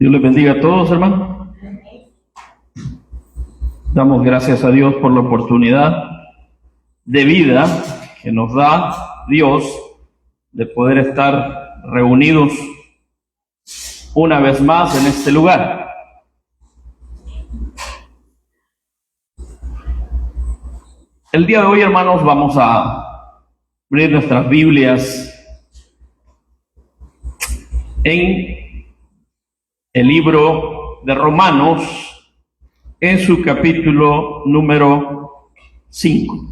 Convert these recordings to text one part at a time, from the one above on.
Dios les bendiga a todos, hermanos. Damos gracias a Dios por la oportunidad de vida que nos da Dios de poder estar reunidos una vez más en este lugar. El día de hoy, hermanos, vamos a abrir nuestras Biblias en el libro de Romanos, en su capítulo número 5.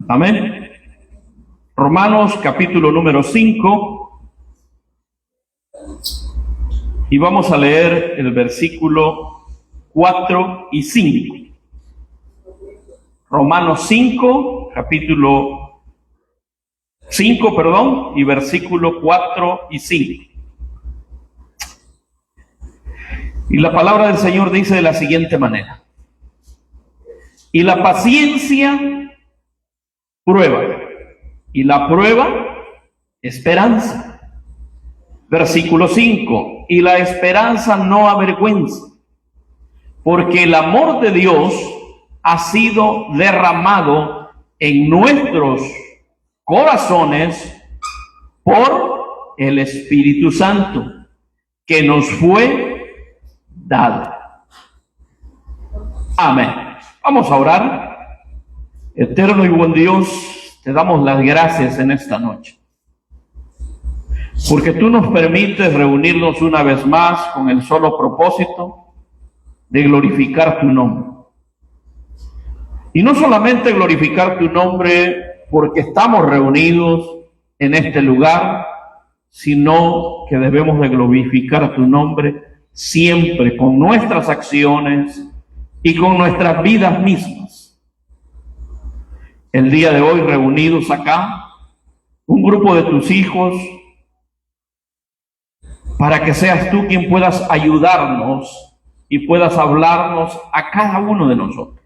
Amén. Romanos capítulo número 5. Y vamos a leer el versículo 4 y 5. Romanos 5, capítulo 5, y versículo 4 y 5. Y la palabra del Señor dice de la siguiente manera: y la paciencia prueba, y la prueba esperanza. Versículo 5, y la esperanza no avergüenza, porque el amor de Dios ha sido derramado en nuestros corazones por el Espíritu Santo que nos fue dado. Amén. Vamos a orar. Eterno y buen Dios, te damos las gracias en esta noche, porque tú nos permites reunirnos una vez más con el solo propósito de glorificar tu nombre. Y no solamente glorificar tu nombre porque estamos reunidos en este lugar, sino que debemos de glorificar tu nombre siempre con nuestras acciones y con nuestras vidas mismas. El día de hoy, reunidos acá, un grupo de tus hijos, para que seas tú quien puedas ayudarnos y puedas hablarnos a cada uno de nosotros.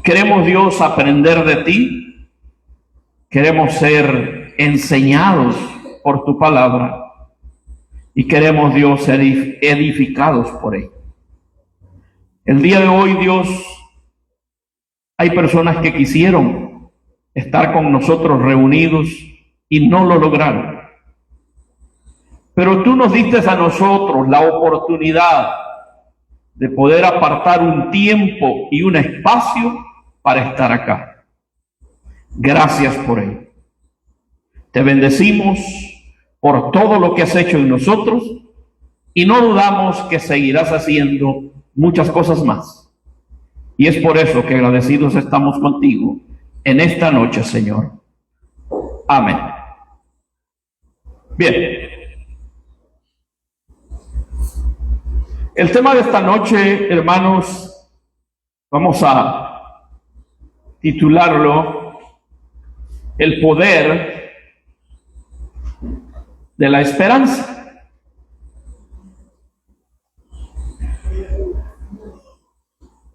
Queremos, Dios, aprender de ti. Queremos ser enseñados por tu palabra. Y queremos, Dios, ser edificados por ella. El día de hoy, Dios, hay personas que quisieron estar con nosotros reunidos y no lo lograron. Pero tú nos diste a nosotros la oportunidad de poder apartar un tiempo y un espacio para estar acá. Gracias por ello. Te bendecimos por todo lo que has hecho en nosotros y no dudamos que seguirás haciendo muchas cosas más. Y es por eso que agradecidos estamos contigo en esta noche, Señor. Amén. Bien. El tema de esta noche, hermanos, vamos a titularlo El poder de la esperanza.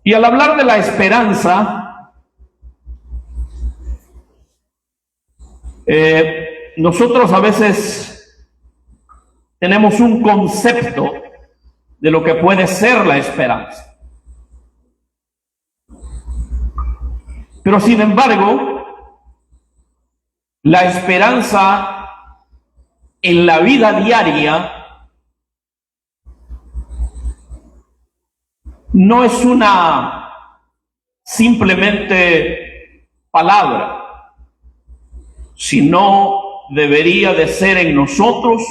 Y al hablar de la esperanza, nosotros a veces tenemos un concepto de lo que puede ser la esperanza. Pero sin embargo, la esperanza en la vida diaria no es una simplemente palabra, sino debería de ser en nosotros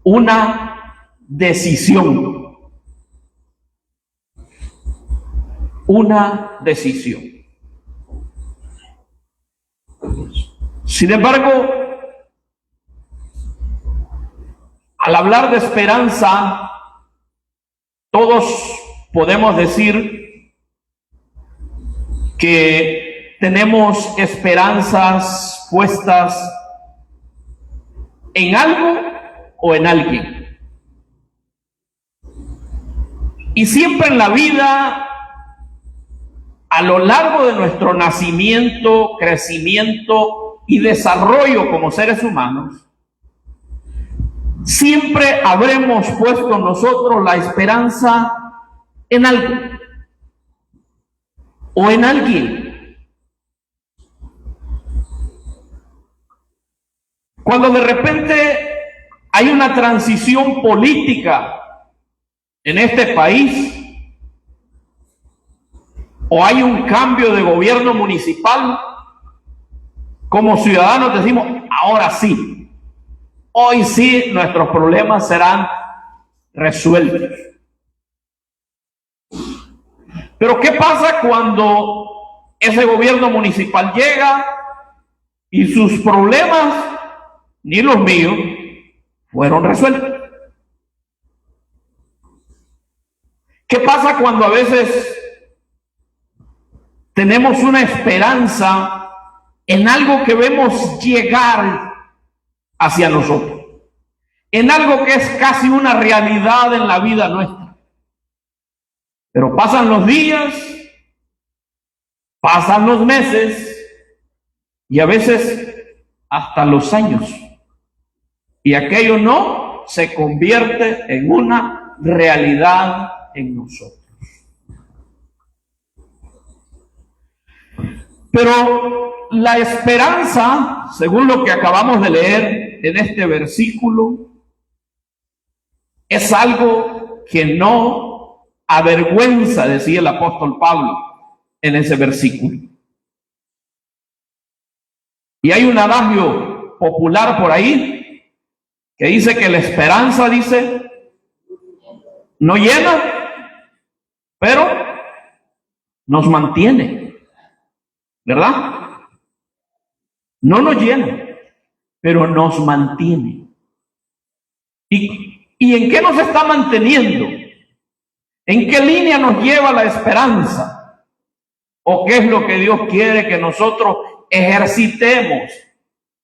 una decisión. Una decisión. Sin embargo, al hablar de esperanza, todos podemos decir que tenemos esperanzas puestas en algo o en alguien. Y siempre en la vida, a lo largo de nuestro nacimiento, crecimiento y desarrollo como seres humanos, siempre habremos puesto nosotros la esperanza en algo o en alguien. Cuando de repente hay una transición política en este país, o hay un cambio de gobierno municipal, como ciudadanos decimos, ahora sí, hoy sí nuestros problemas serán resueltos. Pero ¿qué pasa cuando ese gobierno municipal llega y sus problemas, ni los míos, fueron resueltos? ¿Qué pasa cuando a veces tenemos una esperanza en algo que vemos llegar hacia nosotros, en algo que es casi una realidad en la vida nuestra? Pero pasan los días, pasan los meses y a veces hasta los años, y aquello no se convierte en una realidad en nosotros. Pero la esperanza, según lo que acabamos de leer en este versículo, es algo que no avergüenza, decía el apóstol Pablo en ese versículo. Y hay un adagio popular por ahí que dice que la esperanza, dice, no llena, pero nos mantiene, ¿verdad? No nos llena, pero nos mantiene. ¿Y en qué nos está manteniendo? ¿En qué línea nos lleva la esperanza? ¿O qué es lo que Dios quiere que nosotros ejercitemos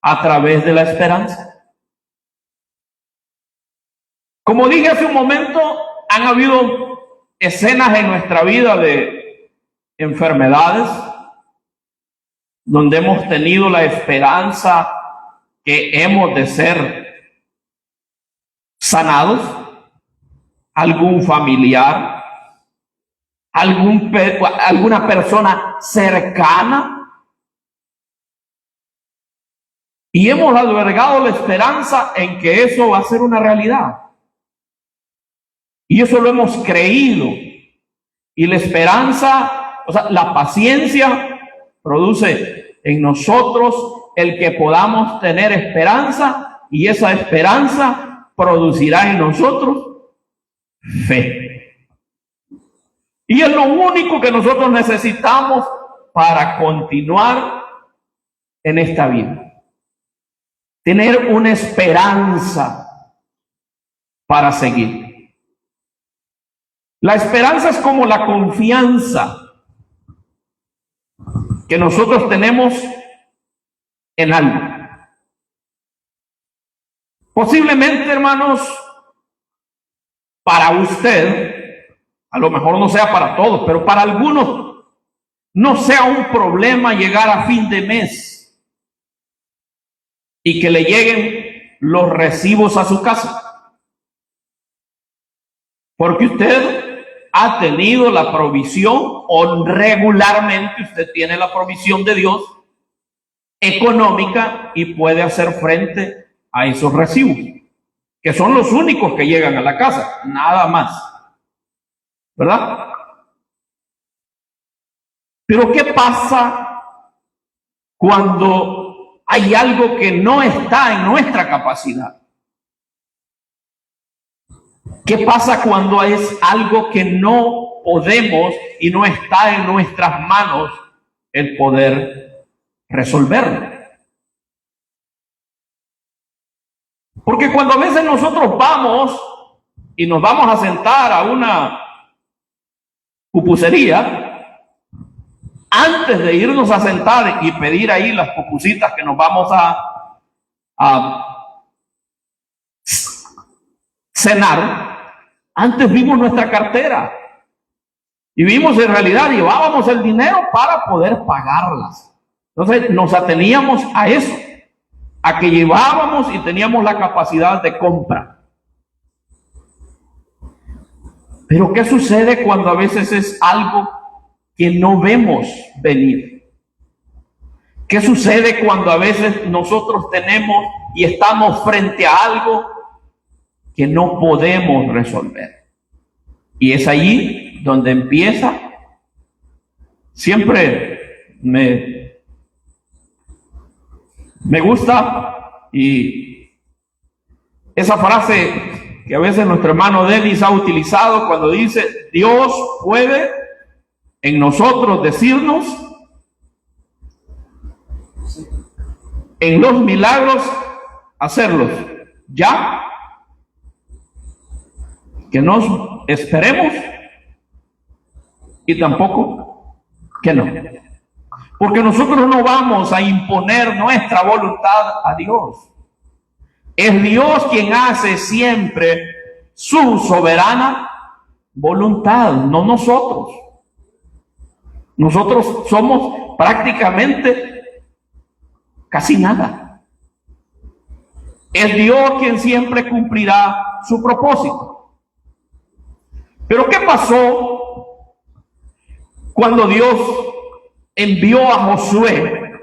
a través de la esperanza? Como dije hace un momento, han habido escenas en nuestra vida de enfermedades donde hemos tenido la esperanza que hemos de ser sanados. Algún familiar, alguna persona cercana, y hemos albergado la esperanza en que eso va a ser una realidad. Y eso lo hemos creído. Y la esperanza, o sea, la paciencia produce en nosotros el que podamos tener esperanza, y esa esperanza producirá en nosotros fe. Y es lo único que nosotros necesitamos para continuar en esta vida. Tener una esperanza para seguir. La esperanza es como la confianza que nosotros tenemos en algo. Posiblemente, hermanos, para usted, a lo mejor no sea para todos, pero para algunos no sea un problema llegar a fin de mes y que le lleguen los recibos a su casa, porque usted ha tenido la provisión, o regularmente usted tiene la provisión de Dios económica y puede hacer frente a esos recibos, que son los únicos que llegan a la casa, nada más, ¿verdad? Pero ¿qué pasa cuando hay algo que no está en nuestra capacidad? ¿Qué pasa cuando es algo que no podemos y no está en nuestras manos el poder resolverlo? Porque cuando a veces nosotros vamos y nos vamos a sentar a una pupusería, antes de irnos a sentar y pedir ahí las pupusitas que nos vamos a cenar, antes vimos nuestra cartera Y vimos, en realidad llevábamos el dinero para poder pagarlas. Entonces nos ateníamos a eso, a que llevábamos y teníamos la capacidad de compra. Pero ¿qué sucede cuando a veces es algo que no vemos venir? ¿Qué sucede cuando a veces nosotros tenemos y estamos frente a algo que no podemos resolver? Y es allí donde empieza. Siempre me gusta y esa frase que a veces nuestro hermano Denis ha utilizado cuando dice: Dios puede en nosotros decirnos en los milagros hacerlos ya, que no esperemos, y tampoco que no, porque nosotros no vamos a imponer nuestra voluntad a Dios. Es Dios quien hace siempre su soberana voluntad, no nosotros. Nosotros somos prácticamente casi nada. Es Dios quien siempre cumplirá su propósito. Pero ¿qué pasó cuando Dios envió a Josué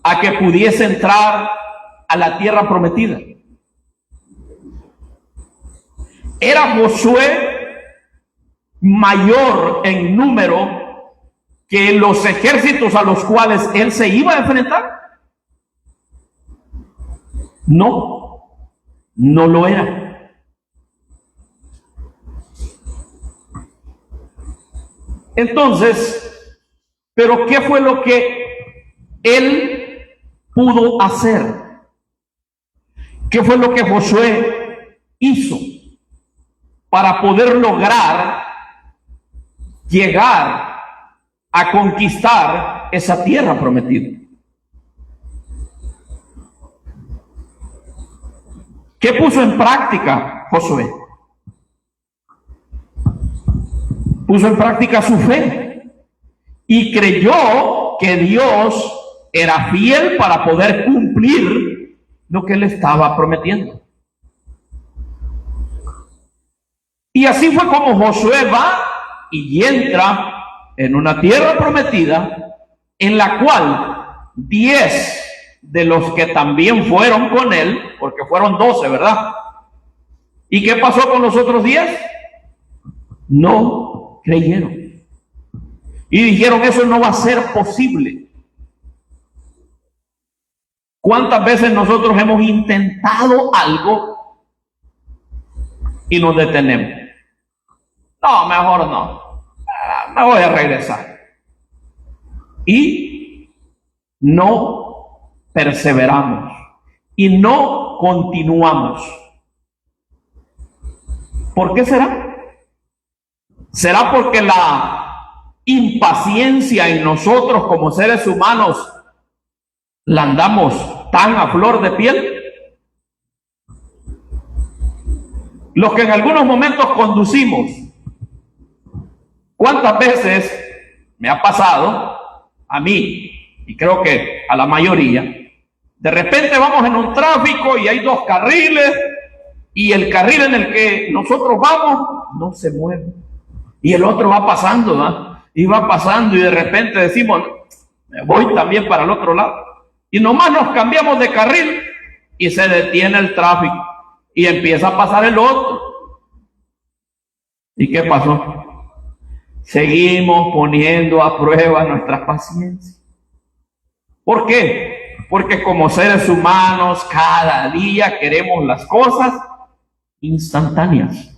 a que pudiese entrar a la tierra prometida? Era Josué mayor en número que los ejércitos a los cuales él se iba a enfrentar. No, no lo era. Entonces, ¿pero qué fue lo que él pudo hacer? ¿Qué fue lo que Josué hizo para poder lograr llegar a conquistar esa tierra prometida? ¿Qué puso en práctica Josué? Puso en práctica su fe y creyó que Dios era fiel para poder cumplir lo que él estaba prometiendo. Y así fue como Josué va y entra en una tierra prometida, en la cual 10 de los que también fueron con él, porque fueron 12, ¿verdad? ¿Y qué pasó con los otros 10? No creyeron. Y dijeron: eso no va a ser posible. ¿Cuántas veces nosotros hemos intentado algo y nos detenemos? No, mejor no. Me voy a regresar. Y no perseveramos. Y no continuamos. ¿Por qué será? ¿Será porque la impaciencia en nosotros como seres humanos la andamos tan a flor de piel? Los que en algunos momentos conducimos, ¿cuántas veces me ha pasado a mí, y creo que a la mayoría, de repente vamos en un tráfico y hay 2 carriles y el carril en el que nosotros vamos no se mueve y el otro va pasando, ¿verdad? Y va pasando y de repente decimos: me voy también para el otro lado, y nomás nos cambiamos de carril y se detiene el tráfico y empieza a pasar el otro. ¿Y qué pasó? Seguimos poniendo a prueba nuestra paciencia. ¿Por qué? Porque como seres humanos cada día queremos las cosas instantáneas.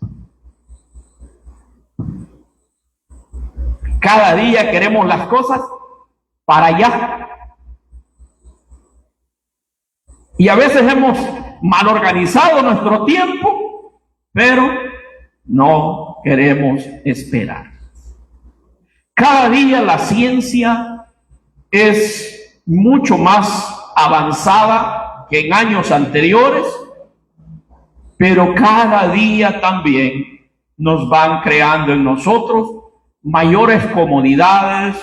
Cada día queremos las cosas para allá. Y a veces hemos mal organizado nuestro tiempo, pero no queremos esperar. Cada día la ciencia es mucho más avanzada que en años anteriores, pero cada día también nos van creando en nosotros mayores comodidades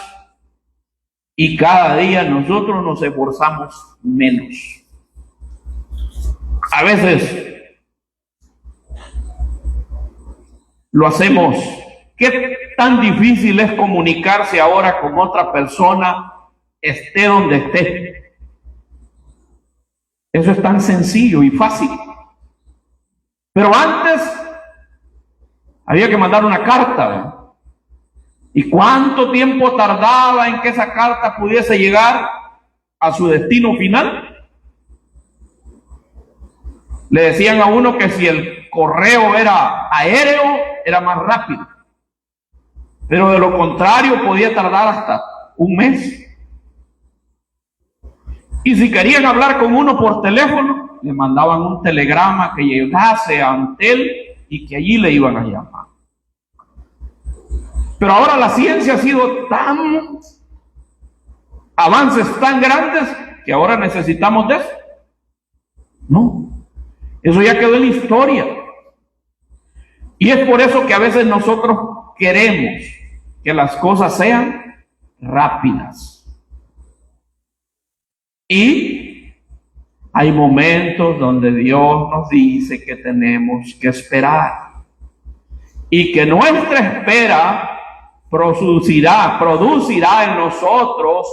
y cada día nosotros nos esforzamos menos. A veces lo hacemos. ¿Qué tan difícil es comunicarse ahora con otra persona, esté donde esté? Eso es tan sencillo y fácil. Pero antes había que mandar una carta, ¿verdad? ¿Y cuánto tiempo tardaba en que esa carta pudiese llegar a su destino final? Le decían a uno que si el correo era aéreo, era más rápido. Pero de lo contrario podía tardar hasta un mes. Y si querían hablar con uno por teléfono, le mandaban un telegrama que llegase a Antel y que allí le iban a llamar. Pero ahora la ciencia ha sido avances tan grandes que ahora necesitamos de eso. No, eso ya quedó en la historia. Y es por eso que a veces nosotros queremos que las cosas sean rápidas. Y hay momentos donde Dios nos dice que tenemos que esperar. Y que nuestra espera producirá en nosotros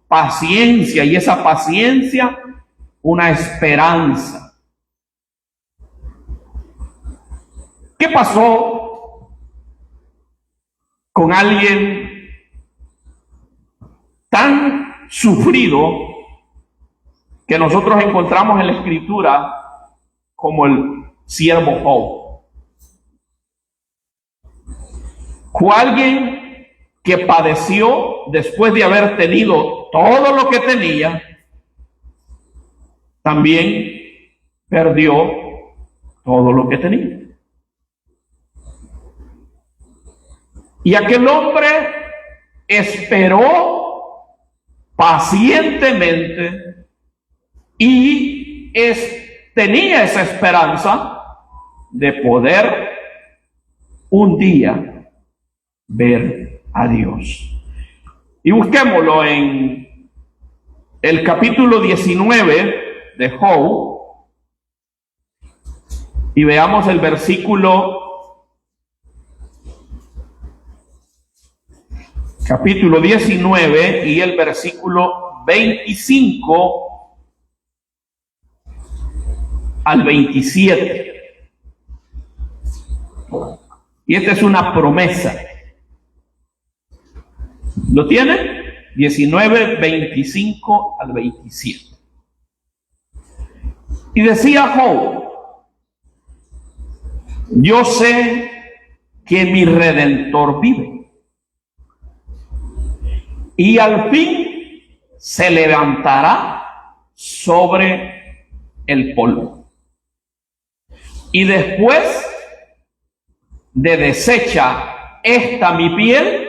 paciencia, y esa paciencia una esperanza. ¿Qué pasó con alguien tan sufrido que nosotros encontramos en la Escritura como el siervo Job? Fue alguien que padeció después de haber tenido todo lo que tenía, también perdió todo lo que tenía. Y aquel hombre esperó pacientemente y tenía esa esperanza de poder un día ver a Dios. Y busquémoslo en el capítulo 19 de Job y veamos el versículo, capítulo 19 y el versículo 25 al 27. Y esta es una promesa. ¿Lo tiene? 19, 25 al 27. Y decía Job: yo sé que mi Redentor vive, y al fin se levantará sobre el polvo. Y después de deshecha esta mi piel,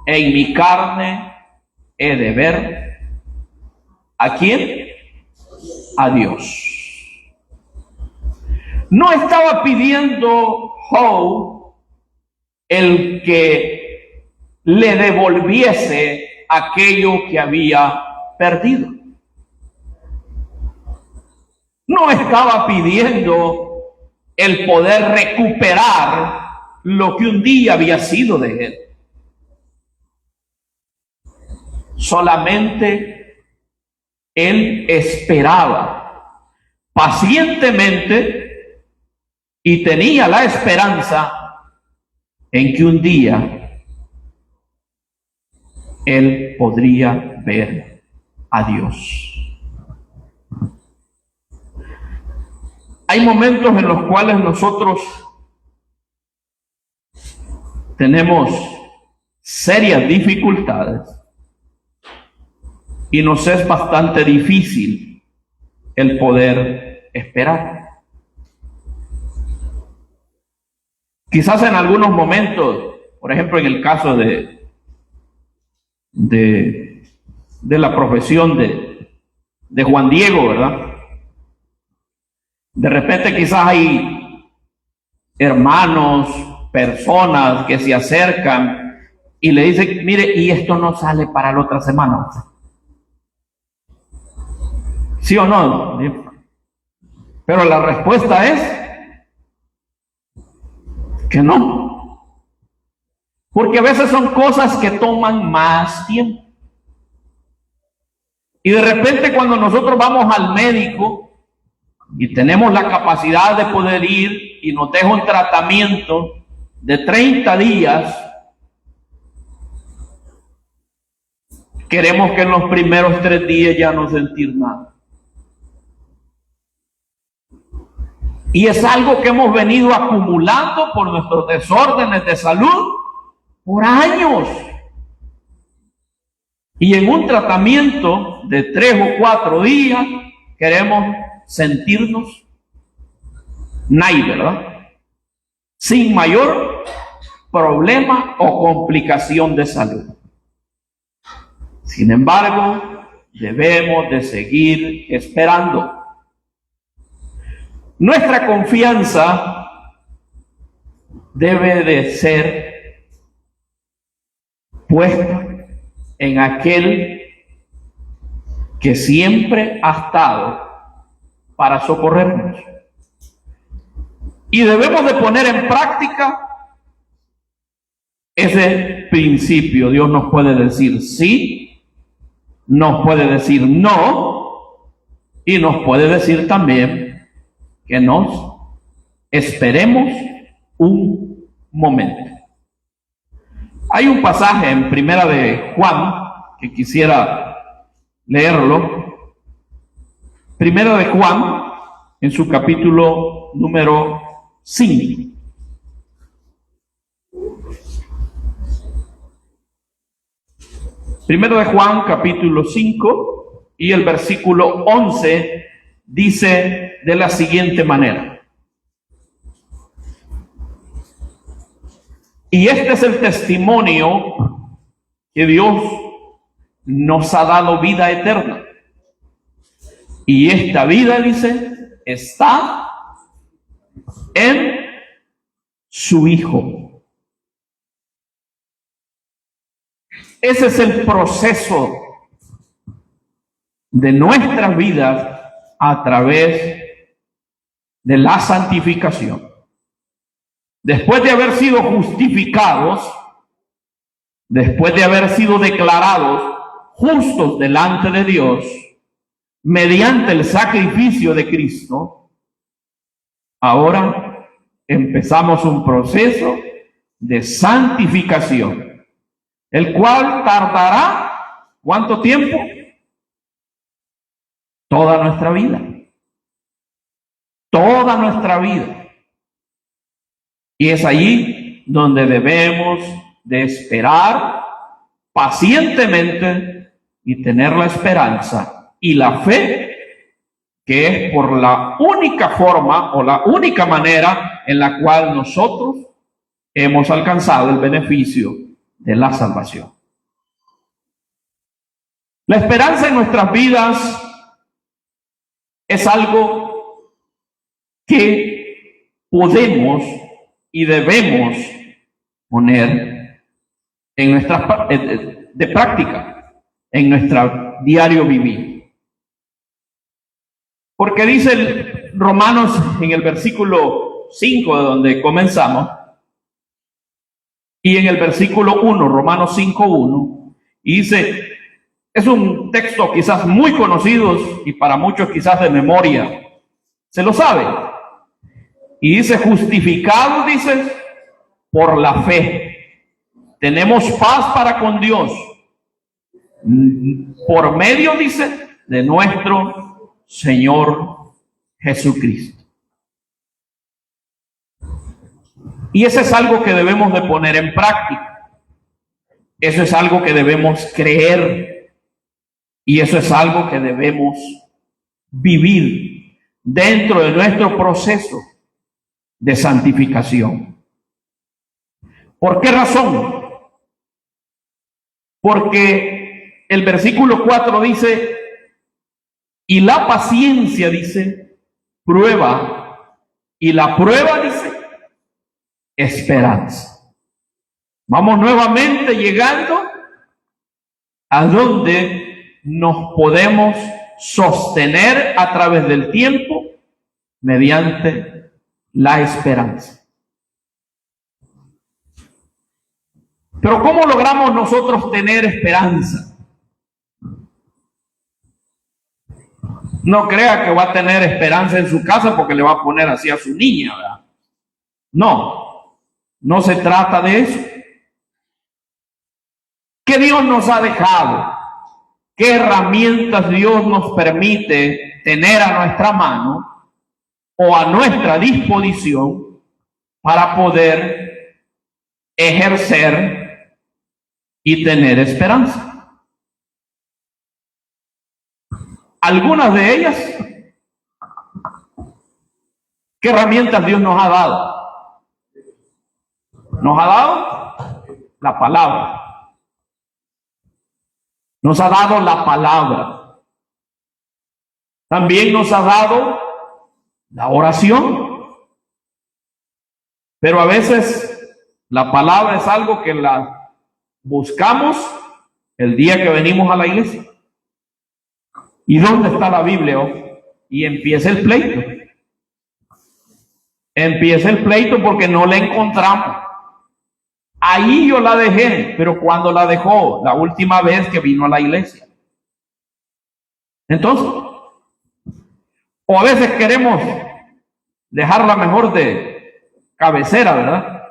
en mi carne he de ver ¿a quién? A Dios. No estaba pidiendo Job el que le devolviese aquello que había perdido. No estaba pidiendo el poder recuperar lo que un día había sido de él. Solamente él esperaba pacientemente y tenía la esperanza en que un día él podría ver a Dios. Hay momentos en los cuales nosotros tenemos serias dificultades y nos es bastante difícil el poder esperar. Quizás en algunos momentos, por ejemplo en el caso de la profesión de Juan Diego, ¿verdad? De repente quizás hay hermanos personas que se acercan y le dicen, mire, y esto no sale para la otra semana. ¿Sí o no? Pero la respuesta es que no. Porque a veces son cosas que toman más tiempo. Y de repente cuando nosotros vamos al médico y tenemos la capacidad de poder ir y nos deja un tratamiento de 30 días, queremos que en los primeros 3 días ya no sentir nada. Y es algo que hemos venido acumulando por nuestros desórdenes de salud por años. Y en un tratamiento de 3 o 4 días queremos sentirnos nice, ¿verdad? Sin mayor problema o complicación de salud. Sin embargo, debemos de seguir esperando. Nuestra confianza debe de ser puesta en aquel que siempre ha estado para socorrernos. Y debemos de poner en práctica ese principio. Dios nos puede decir sí, nos puede decir no, y nos puede decir también que nos esperemos un momento. Hay un pasaje en Primera de Juan que quisiera leerlo. Primera de Juan, en su capítulo número 5. Primero de Juan, capítulo 5, y el versículo 11 dice de la siguiente manera. Y este es el testimonio que Dios nos ha dado vida eterna. Y esta vida, dice, está en su Hijo. Ese es el proceso de nuestras vidas a través de la santificación. Después de haber sido justificados, después de haber sido declarados justos delante de Dios, mediante el sacrificio de Cristo, ahora empezamos un proceso de santificación, el cual tardará, ¿cuánto tiempo? Toda nuestra vida. Toda nuestra vida. Y es allí donde debemos de esperar pacientemente y tener la esperanza y la fe, que es por la única forma o la única manera en la cual nosotros hemos alcanzado el beneficio de la salvación. La esperanza en nuestras vidas es algo que podemos y debemos poner en nuestra de práctica, en nuestro diario vivir. Porque dice el Romanos en el versículo 5, de donde comenzamos, y en el versículo 1, Romanos 5:1, y dice, es un texto quizás muy conocido y para muchos quizás de memoria, se lo sabe. Y dice, justificados, dice, por la fe, tenemos paz para con Dios, por medio, dice, de nuestro Señor Jesucristo. Y eso es algo que debemos de poner en práctica. Eso es algo que debemos creer. Y eso es algo que debemos vivir dentro de nuestro proceso de santificación. ¿Por qué razón? Porque el versículo 4 dice, y la paciencia, dice, prueba, y la prueba, dice, esperanza. Vamos nuevamente llegando a donde nos podemos sostener a través del tiempo mediante la esperanza. Pero ¿cómo logramos nosotros tener esperanza? No crea que va a tener esperanza en su casa porque le va a poner así a su niña, ¿verdad? No, no se trata de eso. ¿Qué Dios nos ha dejado? ¿Qué herramientas Dios nos permite tener a nuestra mano o a nuestra disposición para poder ejercer y tener esperanza? Algunas de ellas, ¿qué herramientas Dios nos ha dado? Nos ha dado la palabra. Nos ha dado la palabra. También nos ha dado la oración. Pero a veces la palabra es algo que la buscamos el día que venimos a la iglesia. ¿Y dónde está la Biblia hoy? Y empieza el pleito. Empieza el pleito porque no la encontramos. Ahí yo la dejé, pero cuando la dejó, la última vez que vino a la iglesia. Entonces, o a veces queremos dejarla mejor de cabecera, ¿verdad?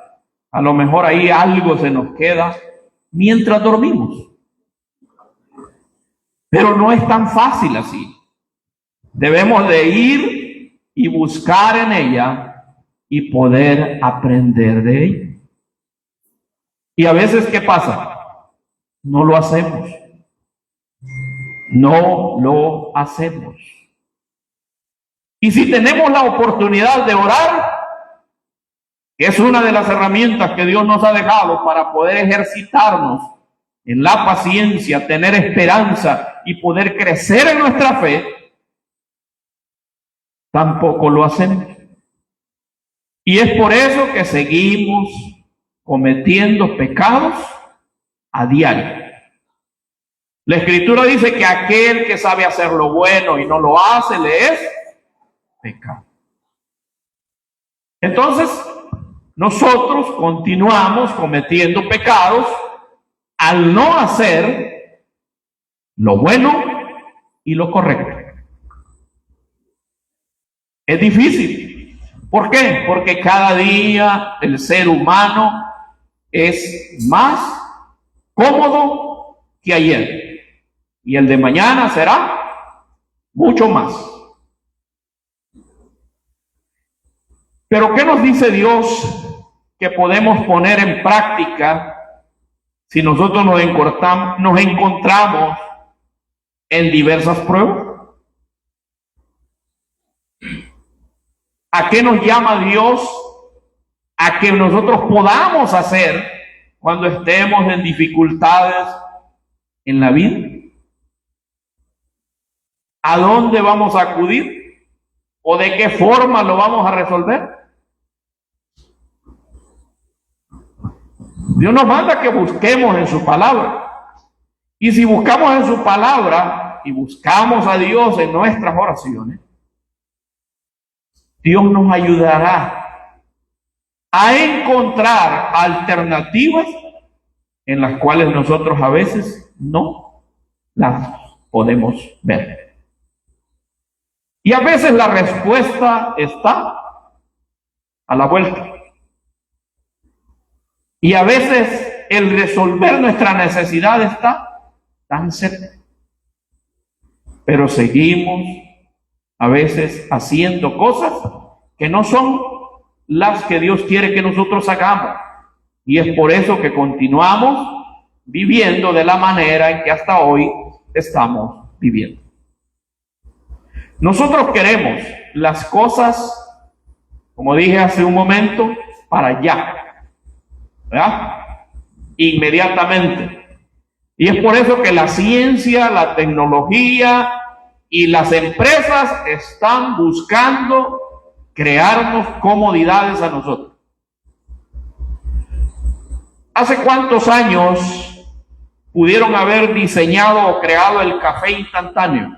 A lo mejor ahí algo se nos queda mientras dormimos. Pero no es tan fácil así. Debemos de ir y buscar en ella y poder aprender de ella. Y a veces, ¿qué pasa? No lo hacemos. No lo hacemos. Y si tenemos la oportunidad de orar, que es una de las herramientas que Dios nos ha dejado para poder ejercitarnos en la paciencia, tener esperanza y poder crecer en nuestra fe, tampoco lo hacemos. Y es por eso que seguimos cometiendo pecados a diario. La Escritura dice que aquel que sabe hacer lo bueno y no lo hace, le es pecado. Entonces, nosotros continuamos cometiendo pecados al no hacer lo bueno y lo correcto. Es difícil. ¿Por qué? Porque cada día el ser humano es más cómodo que ayer. Y el de mañana será mucho más. Pero ¿qué nos dice Dios que podemos poner en práctica si nosotros nos encontramos en diversas pruebas? ¿A qué nos llama Dios a que nosotros podamos hacer cuando estemos en dificultades en la vida? ¿A dónde vamos a acudir? ¿O de qué forma lo vamos a resolver? Dios nos manda que busquemos en su palabra. Y si buscamos en su palabra y buscamos a Dios en nuestras oraciones, Dios nos ayudará a encontrar alternativas en las cuales nosotros a veces no las podemos ver. Y a veces la respuesta está a la vuelta. Y a veces el resolver nuestra necesidad está tan cerca. Pero seguimos a veces haciendo cosas que no son las que Dios quiere que nosotros hagamos. Y es por eso que continuamos viviendo de la manera en que hasta hoy estamos viviendo. Nosotros queremos las cosas, como dije hace un momento, para allá, ¿verdad? Inmediatamente. Y es por eso que la ciencia, la tecnología y las empresas están buscando crearnos comodidades a nosotros. ¿Hace cuántos años pudieron haber diseñado o creado el café instantáneo?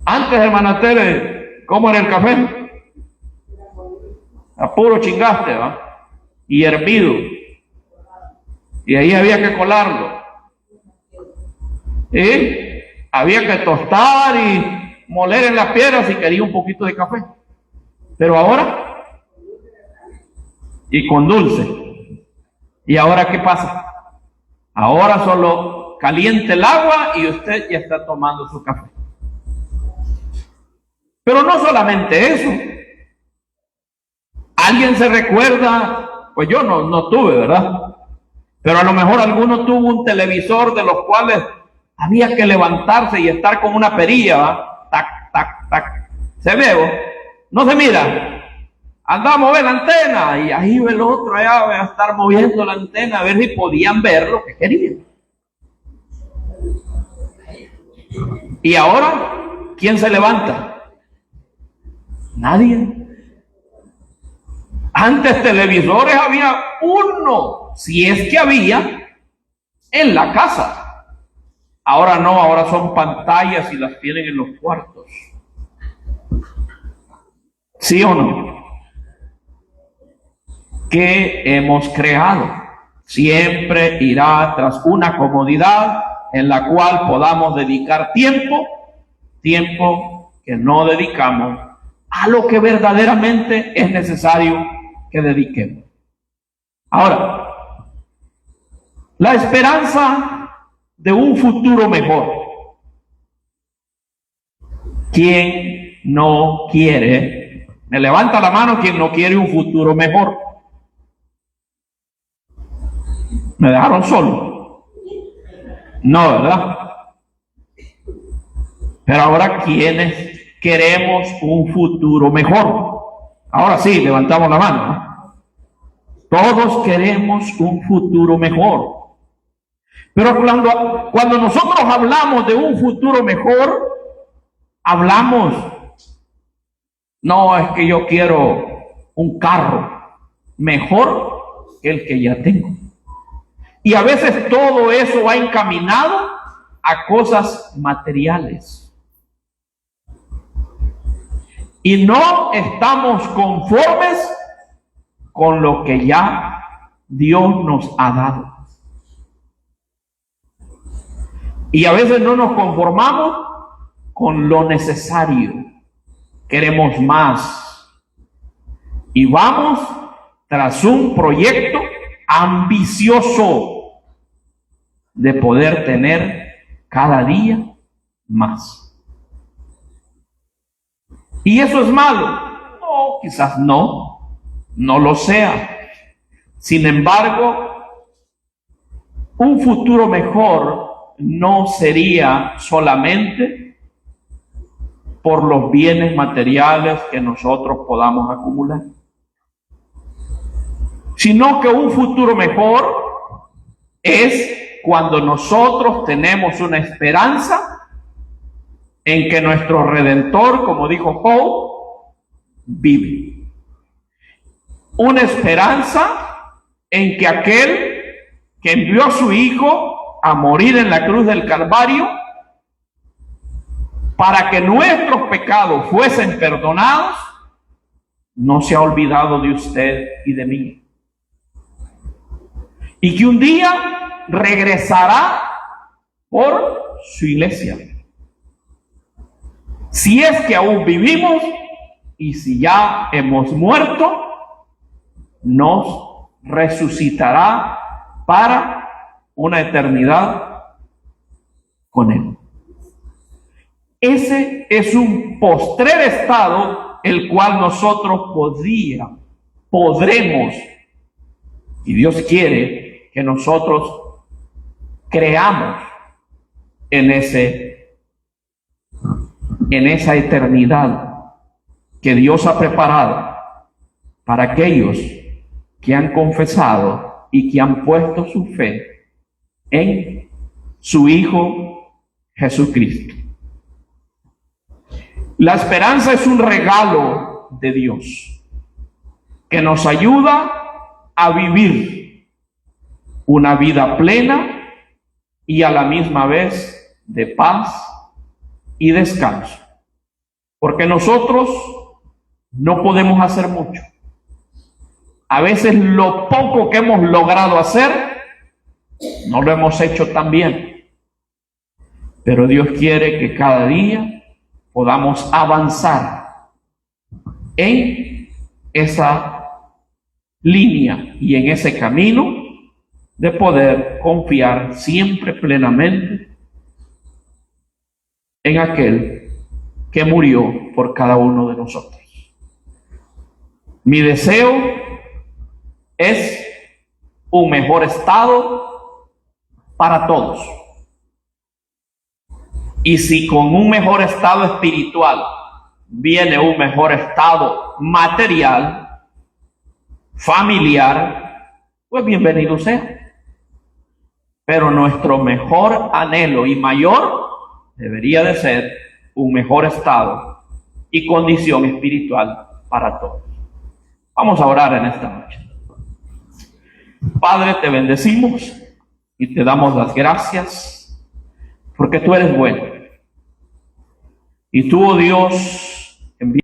Antes, hermana Tere, ¿cómo era el café? A puro chingaste, ¿va? Y hervido. Y ahí había que colarlo. ¿Y? Había que tostar y moler en las piedras si quería un poquito de café. Pero ahora, y con dulce. ¿Y ahora qué pasa? Ahora solo caliente el agua y usted ya está tomando su café. Pero no solamente eso. ¿Alguien se recuerda? Pues yo no tuve, ¿verdad? Pero a lo mejor alguno tuvo un televisor de los cuales había que levantarse y estar con una perilla, ¿va? Tac, tac, tac. ¿Se ve? No se mira. Anda a mover la antena y ahí ve el otro allá va a estar moviendo la antena a ver si podían ver lo que querían. Y ahora, ¿quién se levanta? Nadie. Antes televisores había uno, si es que había, en la casa. Ahora no, ahora son pantallas y las tienen en los cuartos. ¿Sí o no? ¿Qué hemos creado? Siempre irá tras una comodidad en la cual podamos dedicar tiempo que no dedicamos a lo que verdaderamente es necesario que dediquemos. Ahora, la esperanza de un futuro mejor. ¿Quién no quiere? Me levanta la mano quien no quiere un futuro mejor. ¿Me dejaron solo? No, ¿verdad? Pero ahora, ¿quiénes queremos un futuro mejor? Ahora sí, levantamos la mano, ¿no? Todos queremos un futuro mejor. Pero cuando nosotros hablamos de un futuro mejor, hablamos, no es que yo quiero un carro mejor que el que ya tengo. Y a veces todo eso va encaminado a cosas materiales. Y no estamos conformes con lo que ya Dios nos ha dado. Y a veces no nos conformamos con lo necesario. Queremos más. Y vamos tras un proyecto ambicioso de poder tener cada día más. ¿Y eso es malo? No, quizás no lo sea. Sin embargo, un futuro mejor no sería solamente por los bienes materiales que nosotros podamos acumular, sino que un futuro mejor es cuando nosotros tenemos una esperanza en que nuestro Redentor, como dijo Job, vive. Una esperanza en que aquel que envió a su Hijo a morir en la cruz del Calvario para que nuestros pecados fuesen perdonados, no se ha olvidado de usted y de mí. Y que un día regresará por su iglesia. Si es que aún vivimos y si ya hemos muerto, nos resucitará para una eternidad con Él. Ese es un postrer estado el cual nosotros podremos, y Dios quiere que nosotros creamos en esa eternidad que Dios ha preparado para aquellos que han confesado y que han puesto su fe en su Hijo Jesucristo. La esperanza es un regalo de Dios que nos ayuda a vivir una vida plena y a la misma vez de paz y descanso. Porque nosotros no podemos hacer mucho. A veces lo poco que hemos logrado hacer, no lo hemos hecho tan bien. Pero Dios quiere que cada día podamos avanzar en esa línea y en ese camino de poder confiar siempre plenamente en aquel que murió por cada uno de nosotros. Mi deseo es un mejor estado para todos. Y si con un mejor estado espiritual viene un mejor estado material, familiar, pues bienvenido sea. Pero nuestro mejor anhelo y mayor debería de ser un mejor estado y condición espiritual para todos. Vamos a orar en esta noche. Padre, te bendecimos y te damos las gracias porque tú eres bueno. Y tú, oh Dios,